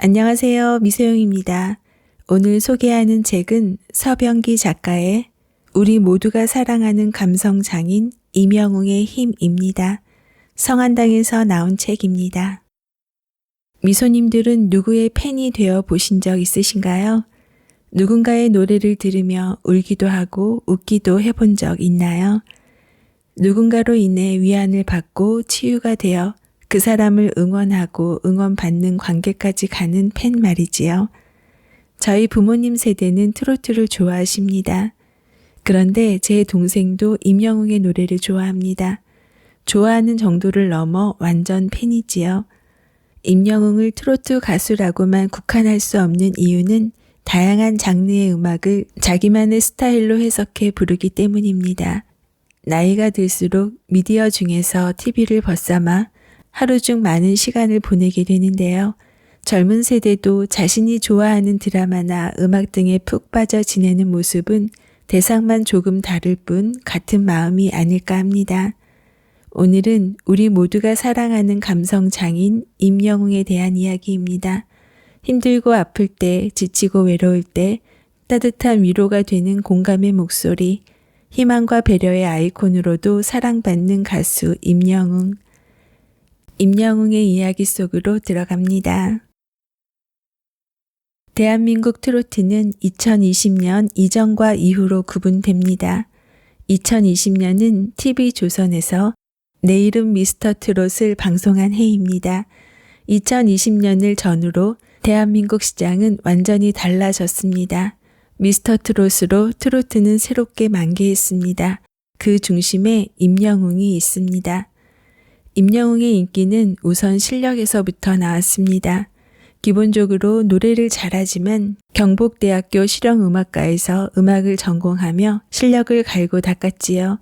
안녕하세요. 미소영입니다. 오늘 소개하는 책은 서병기 작가의 우리 모두가 사랑하는 감성 장인 임영웅의 힘입니다. 성한당에서 나온 책입니다. 미소님들은 누구의 팬이 되어 보신 적 있으신가요? 누군가의 노래를 들으며 울기도 하고 웃기도 해본 적 있나요? 누군가로 인해 위안을 받고 치유가 되어 그 사람을 응원하고 응원받는 관계까지 가는 팬 말이지요. 저희 부모님 세대는 트로트를 좋아하십니다. 그런데 제 동생도 임영웅의 노래를 좋아합니다. 좋아하는 정도를 넘어 완전 팬이지요. 임영웅을 트로트 가수라고만 국한할 수 없는 이유는 다양한 장르의 음악을 자기만의 스타일로 해석해 부르기 때문입니다. 나이가 들수록 미디어 중에서 TV를 벗삼아 하루 중 많은 시간을 보내게 되는데요. 젊은 세대도 자신이 좋아하는 드라마나 음악 등에 푹 빠져 지내는 모습은 대상만 조금 다를 뿐 같은 마음이 아닐까 합니다. 오늘은 우리 모두가 사랑하는 감성 장인 임영웅에 대한 이야기입니다. 힘들고 아플 때, 지치고 외로울 때 따뜻한 위로가 되는 공감의 목소리, 희망과 배려의 아이콘으로도 사랑받는 가수 임영웅. 임영웅의 이야기 속으로 들어갑니다. 대한민국 트로트는 2020년 이전과 이후로 구분됩니다. 2020년은 TV조선에서 내 이름 미스터 트롯을 방송한 해입니다. 2020년을 전후로 대한민국 시장은 완전히 달라졌습니다. 미스터 트롯으로 트로트는 새롭게 만개했습니다. 그 중심에 임영웅이 있습니다. 임영웅의 인기는 우선 실력에서부터 나왔습니다. 기본적으로 노래를 잘하지만 경북대학교 실용음악과에서 음악을 전공하며 실력을 갈고 닦았지요.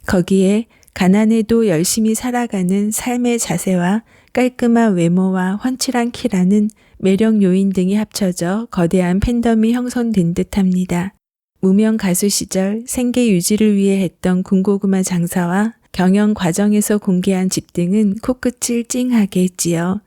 거기에 가난해도 열심히 살아가는 삶의 자세와 깔끔한 외모와 훤칠한 키라는 매력 요인 등이 합쳐져 거대한 팬덤이 형성된 듯합니다. 무명 가수 시절 생계 유지를 위해 했던 군고구마 장사와 경영 과정에서 공개한 집 등은 코끝을 찡하게 했지요.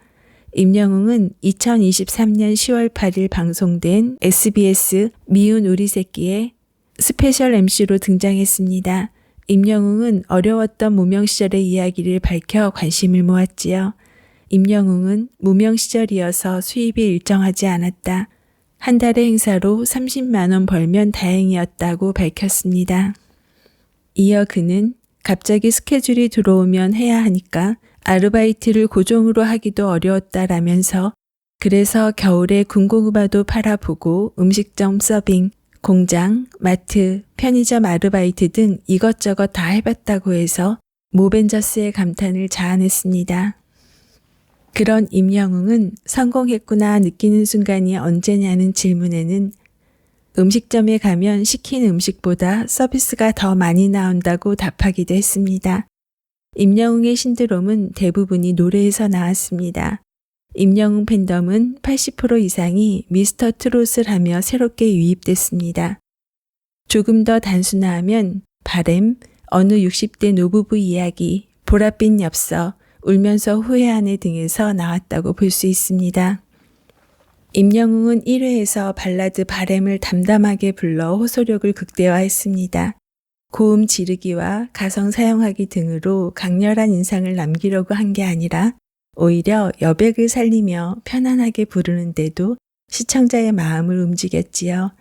임영웅은 2023년 10월 8일 방송된 SBS 미운 우리 새끼에 스페셜 MC로 등장했습니다. 임영웅은 어려웠던 무명 시절의 이야기를 밝혀 관심을 모았지요. 임영웅은 무명 시절이어서 수입이 일정하지 않았다. 한 달의 행사로 30만 원 벌면 다행이었다고 밝혔습니다. 이어 그는 갑자기 스케줄이 들어오면 해야 하니까 아르바이트를 고정으로 하기도 어려웠다라면서 그래서 겨울에 군고구마도 팔아보고 음식점 서빙, 공장, 마트, 편의점 아르바이트 등 이것저것 다 해봤다고 해서 모벤져스의 감탄을 자아냈습니다. 그런 임영웅은 성공했구나 느끼는 순간이 언제냐는 질문에는 음식점에 가면 시킨 음식보다 서비스가 더 많이 나온다고 답하기도 했습니다. 임영웅의 신드롬은 대부분이 노래에서 나왔습니다. 임영웅 팬덤은 80% 이상이 미스터 트롯을 하며 새롭게 유입됐습니다. 조금 더 단순화하면 바램, 어느 60대 노부부 이야기, 보랏빛 엽서, 울면서 후회하네 등에서 나왔다고 볼 수 있습니다. 임영웅은 1회에서 발라드 바램을 담담하게 불러 호소력을 극대화했습니다. 고음 지르기와 가성 사용하기 등으로 강렬한 인상을 남기려고 한 게 아니라 오히려 여백을 살리며 편안하게 부르는데도 시청자의 마음을 움직였지요.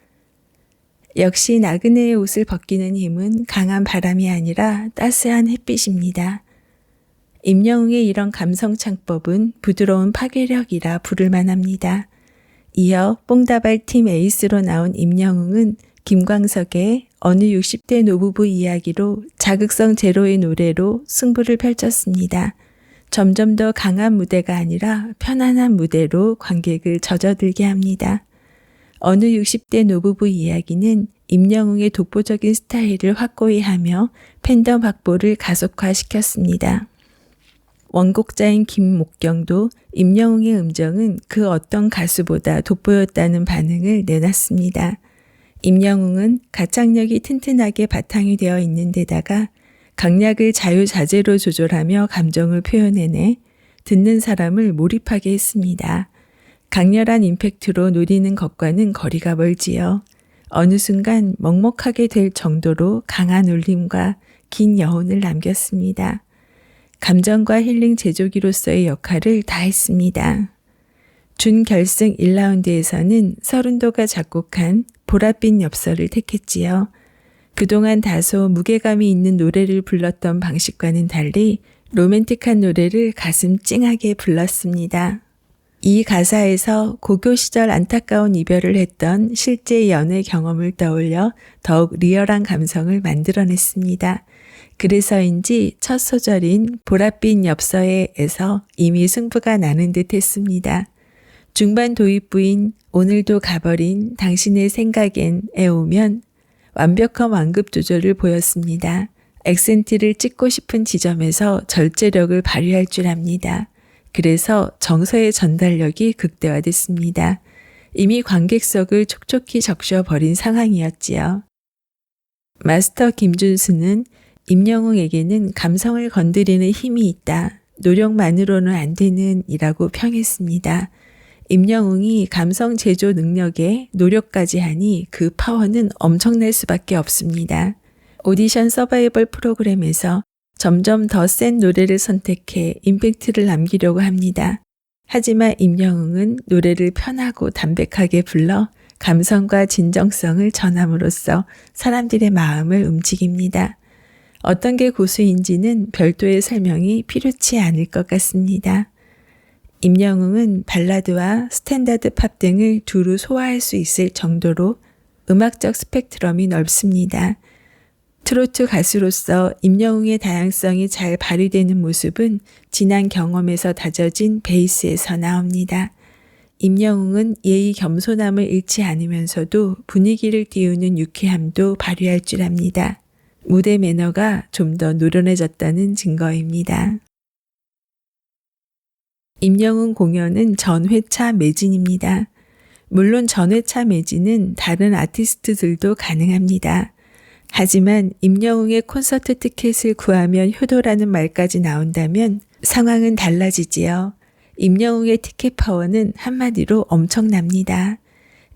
역시 나그네의 옷을 벗기는 힘은 강한 바람이 아니라 따스한 햇빛입니다. 임영웅의 이런 감성 창법은 부드러운 파괴력이라 부를 만합니다. 이어 뽕다발 팀 에이스로 나온 임영웅은 김광석의 어느 60대 노부부 이야기로 자극성 제로의 노래로 승부를 펼쳤습니다. 점점 더 강한 무대가 아니라 편안한 무대로 관객을 젖어들게 합니다. 어느 60대 노부부 이야기는 임영웅의 독보적인 스타일을 확고히 하며 팬덤 확보를 가속화시켰습니다. 원곡자인 김목경도 임영웅의 음정은 그 어떤 가수보다 돋보였다는 반응을 내놨습니다. 임영웅은 가창력이 튼튼하게 바탕이 되어 있는 데다가 강약을 자유자재로 조절하며 감정을 표현해내 듣는 사람을 몰입하게 했습니다. 강렬한 임팩트로 노리는 것과는 거리가 멀지요. 어느 순간 먹먹하게 될 정도로 강한 울림과 긴 여운을 남겼습니다. 감정과 힐링 제조기로서의 역할을 다했습니다. 준결승 1라운드에서는 서른도가 작곡한 보랏빛 엽서를 택했지요. 그동안 다소 무게감이 있는 노래를 불렀던 방식과는 달리 로맨틱한 노래를 가슴 찡하게 불렀습니다. 이 가사에서 고교 시절 안타까운 이별을 했던 실제 연애 경험을 떠올려 더욱 리얼한 감성을 만들어냈습니다. 그래서인지 첫 소절인 보랏빛 엽서에에서 이미 승부가 나는 듯 했습니다. 중반 도입부인 오늘도 가버린 당신의 생각엔에 오면 완벽한 완급 조절을 보였습니다. 액센트를 찍고 싶은 지점에서 절제력을 발휘할 줄 압니다. 그래서 정서의 전달력이 극대화됐습니다. 이미 관객석을 촉촉히 적셔버린 상황이었지요. 마스터 김준수는 임영웅에게는 감성을 건드리는 힘이 있다. 노력만으로는 안 되는 이라고 평했습니다. 임영웅이 감성 제조 능력에 노력까지 하니 그 파워는 엄청날 수밖에 없습니다. 오디션 서바이벌 프로그램에서 점점 더 센 노래를 선택해 임팩트를 남기려고 합니다. 하지만 임영웅은 노래를 편하고 담백하게 불러 감성과 진정성을 전함으로써 사람들의 마음을 움직입니다. 어떤 게 고수인지는 별도의 설명이 필요치 않을 것 같습니다. 임영웅은 발라드와 스탠다드 팝 등을 두루 소화할 수 있을 정도로 음악적 스펙트럼이 넓습니다. 트로트 가수로서 임영웅의 다양성이 잘 발휘되는 모습은 지난 경험에서 다져진 베이스에서 나옵니다. 임영웅은 예의 겸손함을 잃지 않으면서도 분위기를 띄우는 유쾌함도 발휘할 줄 압니다. 무대 매너가 좀 더 노련해졌다는 증거입니다. 임영웅 공연은 전회차 매진입니다. 물론 전회차 매진은 다른 아티스트들도 가능합니다. 하지만 임영웅의 콘서트 티켓을 구하면 효도라는 말까지 나온다면 상황은 달라지지요. 임영웅의 티켓 파워는 한마디로 엄청납니다.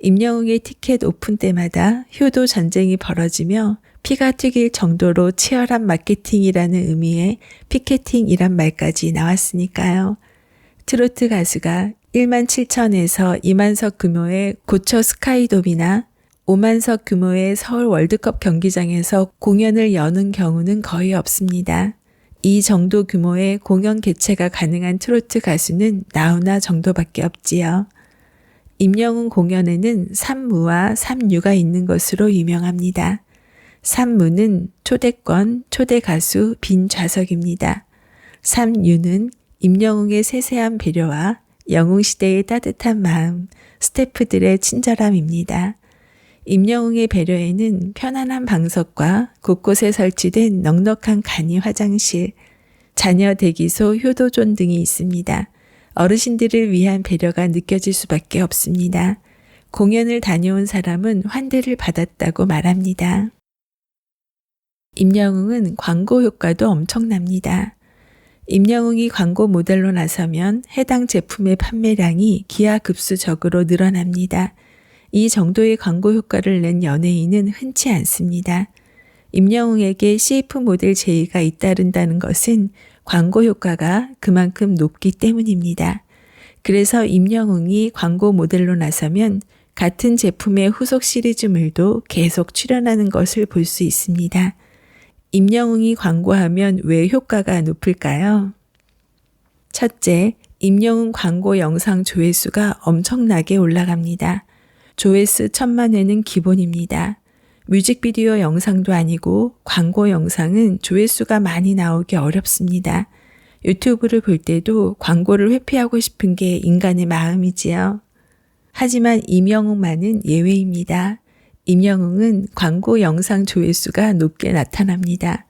임영웅의 티켓 오픈 때마다 효도 전쟁이 벌어지며 피가 튀길 정도로 치열한 마케팅이라는 의미의 피케팅이란 말까지 나왔으니까요. 트로트 가수가 1만 7천에서 2만석 규모의 고처 스카이돔이나 5만석 규모의 서울 월드컵 경기장에서 공연을 여는 경우는 거의 없습니다. 이 정도 규모의 공연 개최가 가능한 트로트 가수는 나훈아 정도밖에 없지요. 임영웅 공연에는 산무와 산유가 있는 것으로 유명합니다. 산무는 초대권, 초대가수 빈 좌석입니다. 산유는 임영웅의 세세한 배려와 영웅시대의 따뜻한 마음, 스태프들의 친절함입니다. 임영웅의 배려에는 편안한 방석과 곳곳에 설치된 넉넉한 간이 화장실, 자녀 대기소, 효도존 등이 있습니다. 어르신들을 위한 배려가 느껴질 수밖에 없습니다. 공연을 다녀온 사람은 환대를 받았다고 말합니다. 임영웅은 광고 효과도 엄청납니다. 임영웅이 광고 모델로 나서면 해당 제품의 판매량이 기하급수적으로 늘어납니다. 이 정도의 광고 효과를 낸 연예인은 흔치 않습니다. 임영웅에게 CF 모델 제의가 잇따른다는 것은 광고 효과가 그만큼 높기 때문입니다. 그래서 임영웅이 광고 모델로 나서면 같은 제품의 후속 시리즈물도 계속 출연하는 것을 볼 수 있습니다. 임영웅이 광고하면 왜 효과가 높을까요? 첫째, 임영웅 광고 영상 조회수가 엄청나게 올라갑니다. 조회수 1000만 회는 기본입니다. 뮤직비디오 영상도 아니고 광고 영상은 조회수가 많이 나오기 어렵습니다. 유튜브를 볼 때도 광고를 회피하고 싶은 게 인간의 마음이지요. 하지만 임영웅만은 예외입니다. 임영웅은 광고 영상 조회수가 높게 나타납니다.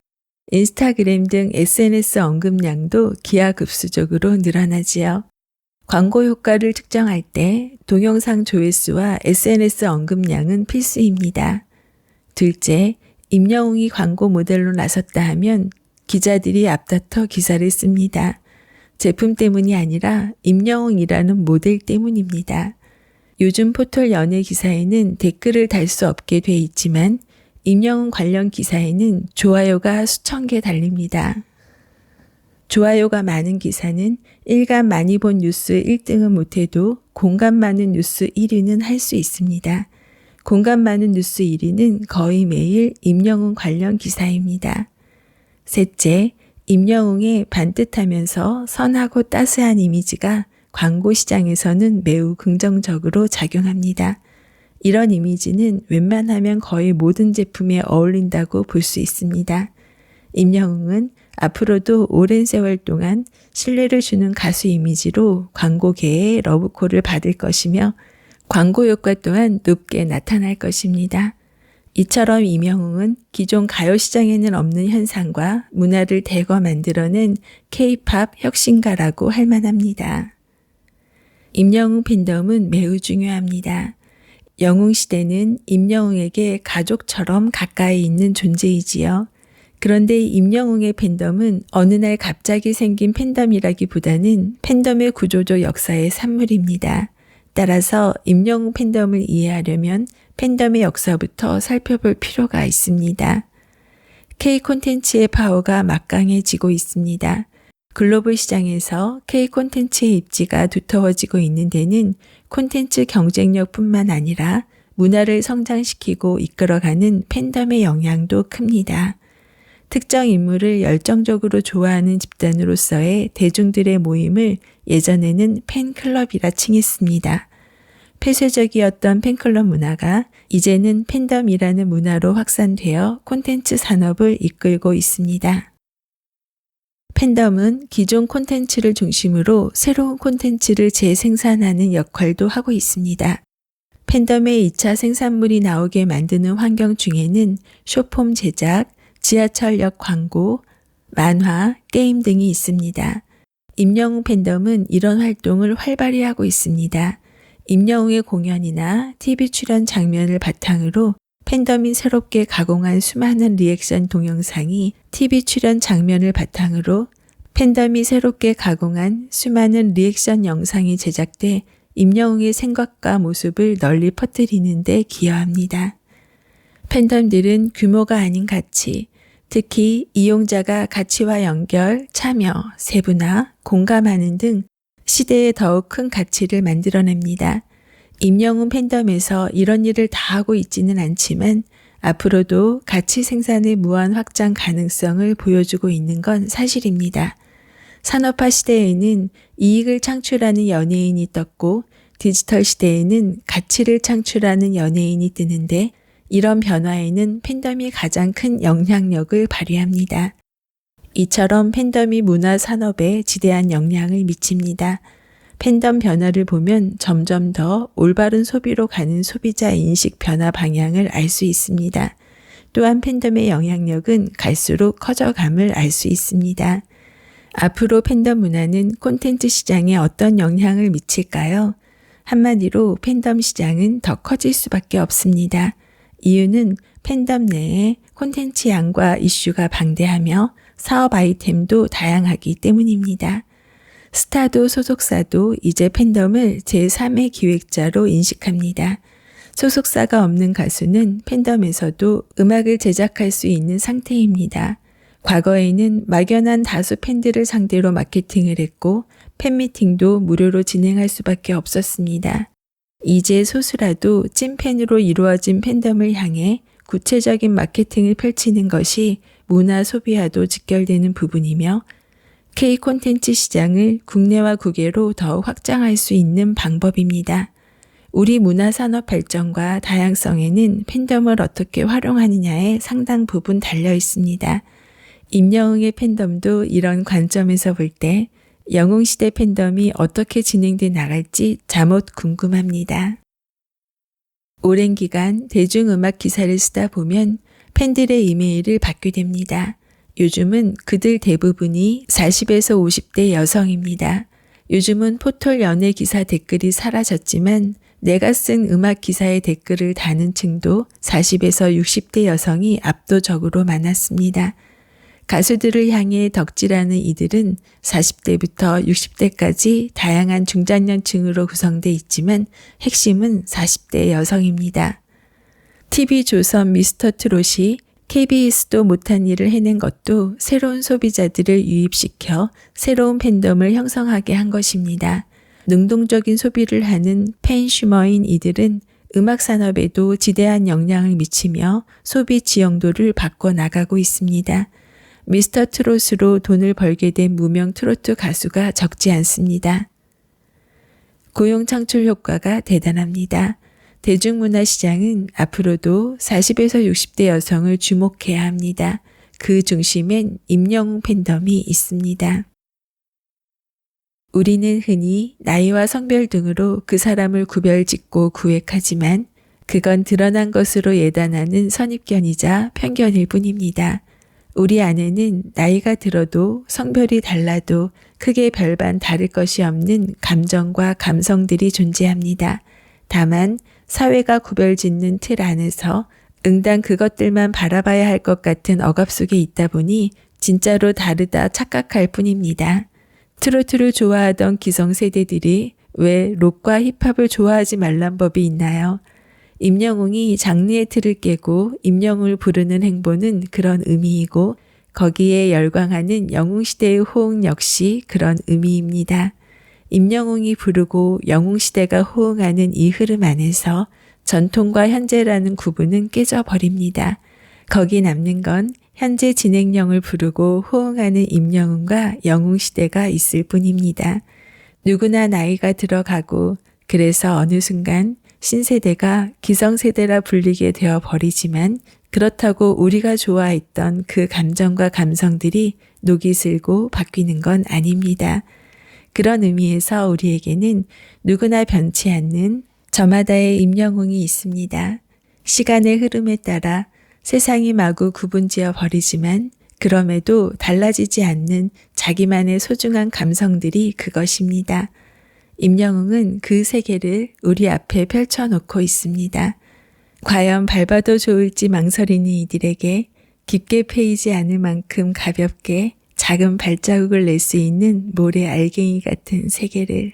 인스타그램 등 SNS 언급량도 기하급수적으로 늘어나지요. 광고 효과를 측정할 때 동영상 조회수와 SNS 언급량은 필수입니다. 둘째, 임영웅이 광고 모델로 나섰다 하면 기자들이 앞다퉈 기사를 씁니다. 제품 때문이 아니라 임영웅이라는 모델 때문입니다. 요즘 포털 연예 기사에는 댓글을 달 수 없게 돼 있지만 임영웅 관련 기사에는 좋아요가 수천 개 달립니다. 좋아요가 많은 기사는 일간 많이 본 뉴스 1등은 못해도 공감 많은 뉴스 1위는 할 수 있습니다. 공감 많은 뉴스 1위는 거의 매일 임영웅 관련 기사입니다. 셋째, 임영웅의 반듯하면서 선하고 따스한 이미지가 광고 시장에서는 매우 긍정적으로 작용합니다. 이런 이미지는 웬만하면 거의 모든 제품에 어울린다고 볼 수 있습니다. 임영웅은 앞으로도 오랜 세월 동안 신뢰를 주는 가수 이미지로 광고계의 러브콜을 받을 것이며 광고 효과 또한 높게 나타날 것입니다. 이처럼 임영웅은 기존 가요 시장에는 없는 현상과 문화를 대거 만들어낸 K-팝 혁신가라고 할 만합니다. 임영웅 팬덤은 매우 중요합니다. 영웅시대는 임영웅에게 가족처럼 가까이 있는 존재이지요. 그런데 임영웅의 팬덤은 어느 날 갑자기 생긴 팬덤이라기보다는 팬덤의 구조적 역사의 산물입니다. 따라서 임영웅 팬덤을 이해하려면 팬덤의 역사부터 살펴볼 필요가 있습니다. K-콘텐츠의 파워가 막강해지고 있습니다. 글로벌 시장에서 K-콘텐츠의 입지가 두터워지고 있는 데는 콘텐츠 경쟁력뿐만 아니라 문화를 성장시키고 이끌어가는 팬덤의 영향도 큽니다. 특정 인물을 열정적으로 좋아하는 집단으로서의 대중들의 모임을 예전에는 팬클럽이라 칭했습니다. 폐쇄적이었던 팬클럽 문화가 이제는 팬덤이라는 문화로 확산되어 콘텐츠 산업을 이끌고 있습니다. 팬덤은 기존 콘텐츠를 중심으로 새로운 콘텐츠를 재생산하는 역할도 하고 있습니다. 팬덤의 2차 생산물이 나오게 만드는 환경 중에는 쇼폼 제작, 지하철역 광고, 만화, 게임 등이 있습니다. 임영웅 팬덤은 이런 활동을 활발히 하고 있습니다. 임영웅의 공연이나 TV 출연 장면을 바탕으로 팬덤이 새롭게 가공한 수많은 리액션 동영상이 TV 출연 장면을 바탕으로 팬덤이 새롭게 가공한 수많은 리액션 영상이 제작돼 임영웅의 생각과 모습을 널리 퍼뜨리는 데 기여합니다. 팬덤들은 규모가 아닌 가치, 특히 이용자가 가치와 연결, 참여, 세분화, 공감하는 등 시대에 더욱 큰 가치를 만들어냅니다. 임영웅 팬덤에서 이런 일을 다 하고 있지는 않지만 앞으로도 가치 생산의 무한 확장 가능성을 보여주고 있는 건 사실입니다. 산업화 시대에는 이익을 창출하는 연예인이 떴고 디지털 시대에는 가치를 창출하는 연예인이 뜨는데 이런 변화에는 팬덤이 가장 큰 영향력을 발휘합니다. 이처럼 팬덤이 문화 산업에 지대한 영향을 미칩니다. 팬덤 변화를 보면 점점 더 올바른 소비로 가는 소비자 인식 변화 방향을 알 수 있습니다. 또한 팬덤의 영향력은 갈수록 커져감을 알 수 있습니다. 앞으로 팬덤 문화는 콘텐츠 시장에 어떤 영향을 미칠까요? 한마디로 팬덤 시장은 더 커질 수밖에 없습니다. 이유는 팬덤 내에 콘텐츠 양과 이슈가 방대하며 사업 아이템도 다양하기 때문입니다. 스타도 소속사도 이제 팬덤을 제3의 기획자로 인식합니다. 소속사가 없는 가수는 팬덤에서도 음악을 제작할 수 있는 상태입니다. 과거에는 막연한 다수 팬들을 상대로 마케팅을 했고 팬미팅도 무료로 진행할 수밖에 없었습니다. 이제 소수라도 찐팬으로 이루어진 팬덤을 향해 구체적인 마케팅을 펼치는 것이 문화 소비와도 직결되는 부분이며 K-콘텐츠 시장을 국내와 국외로 더욱 확장할 수 있는 방법입니다. 우리 문화산업 발전과 다양성에는 팬덤을 어떻게 활용하느냐에 상당 부분 달려 있습니다. 임영웅의 팬덤도 이런 관점에서 볼 때 영웅시대 팬덤이 어떻게 진행돼 나갈지 잠옷 궁금합니다. 오랜 기간 대중음악 기사를 쓰다 보면 팬들의 이메일을 받게 됩니다. 요즘은 그들 대부분이 40에서 50대 여성입니다. 요즘은 포털 연예 기사 댓글이 사라졌지만 내가 쓴 음악 기사의 댓글을 다는 층도 40에서 60대 여성이 압도적으로 많았습니다. 가수들을 향해 덕질하는 이들은 40대부터 60대까지 다양한 중장년층으로 구성돼 있지만 핵심은 40대 여성입니다. TV조선 미스터트롯이 KBS도 못한 일을 해낸 것도 새로운 소비자들을 유입시켜 새로운 팬덤을 형성하게 한 것입니다. 능동적인 소비를 하는 팬슈머인 이들은 음악 산업에도 지대한 영향을 미치며 소비 지형도를 바꿔나가고 있습니다. 미스터트롯으로 돈을 벌게 된 무명 트로트 가수가 적지 않습니다. 고용 창출 효과가 대단합니다. 대중문화 시장은 앞으로도 40에서 60대 여성을 주목해야 합니다. 그 중심엔 임영웅 팬덤이 있습니다. 우리는 흔히 나이와 성별 등으로 그 사람을 구별짓고 구획하지만 그건 드러난 것으로 예단하는 선입견이자 편견일 뿐입니다. 우리 안에는 나이가 들어도 성별이 달라도 크게 별반 다를 것이 없는 감정과 감성들이 존재합니다. 다만 사회가 구별짓는 틀 안에서 응당 그것들만 바라봐야 할 것 같은 억압 속에 있다 보니 진짜로 다르다 착각할 뿐입니다. 트로트를 좋아하던 기성세대들이 왜 록과 힙합을 좋아하지 말란 법이 있나요? 임영웅이 장르의 틀을 깨고 임영웅을 부르는 행보는 그런 의미이고 거기에 열광하는 영웅시대의 호응 역시 그런 의미입니다. 임영웅이 부르고 영웅시대가 호응하는 이 흐름 안에서 전통과 현재라는 구분은 깨져버립니다. 거기 남는 건 현재 진행형을 부르고 호응하는 임영웅과 영웅시대가 있을 뿐입니다. 누구나 나이가 들어가고 그래서 어느 순간 신세대가 기성세대라 불리게 되어 버리지만 그렇다고 우리가 좋아했던 그 감정과 감성들이 녹이 슬고 바뀌는 건 아닙니다. 그런 의미에서 우리에게는 누구나 변치 않는 저마다의 임영웅이 있습니다. 시간의 흐름에 따라 세상이 마구 구분지어 버리지만 그럼에도 달라지지 않는 자기만의 소중한 감성들이 그것입니다. 임영웅은 그 세계를 우리 앞에 펼쳐놓고 있습니다. 과연 밟아도 좋을지 망설이는 이들에게 깊게 패이지 않을 만큼 가볍게 작은 발자국을 낼 수 있는 모래 알갱이 같은 세계를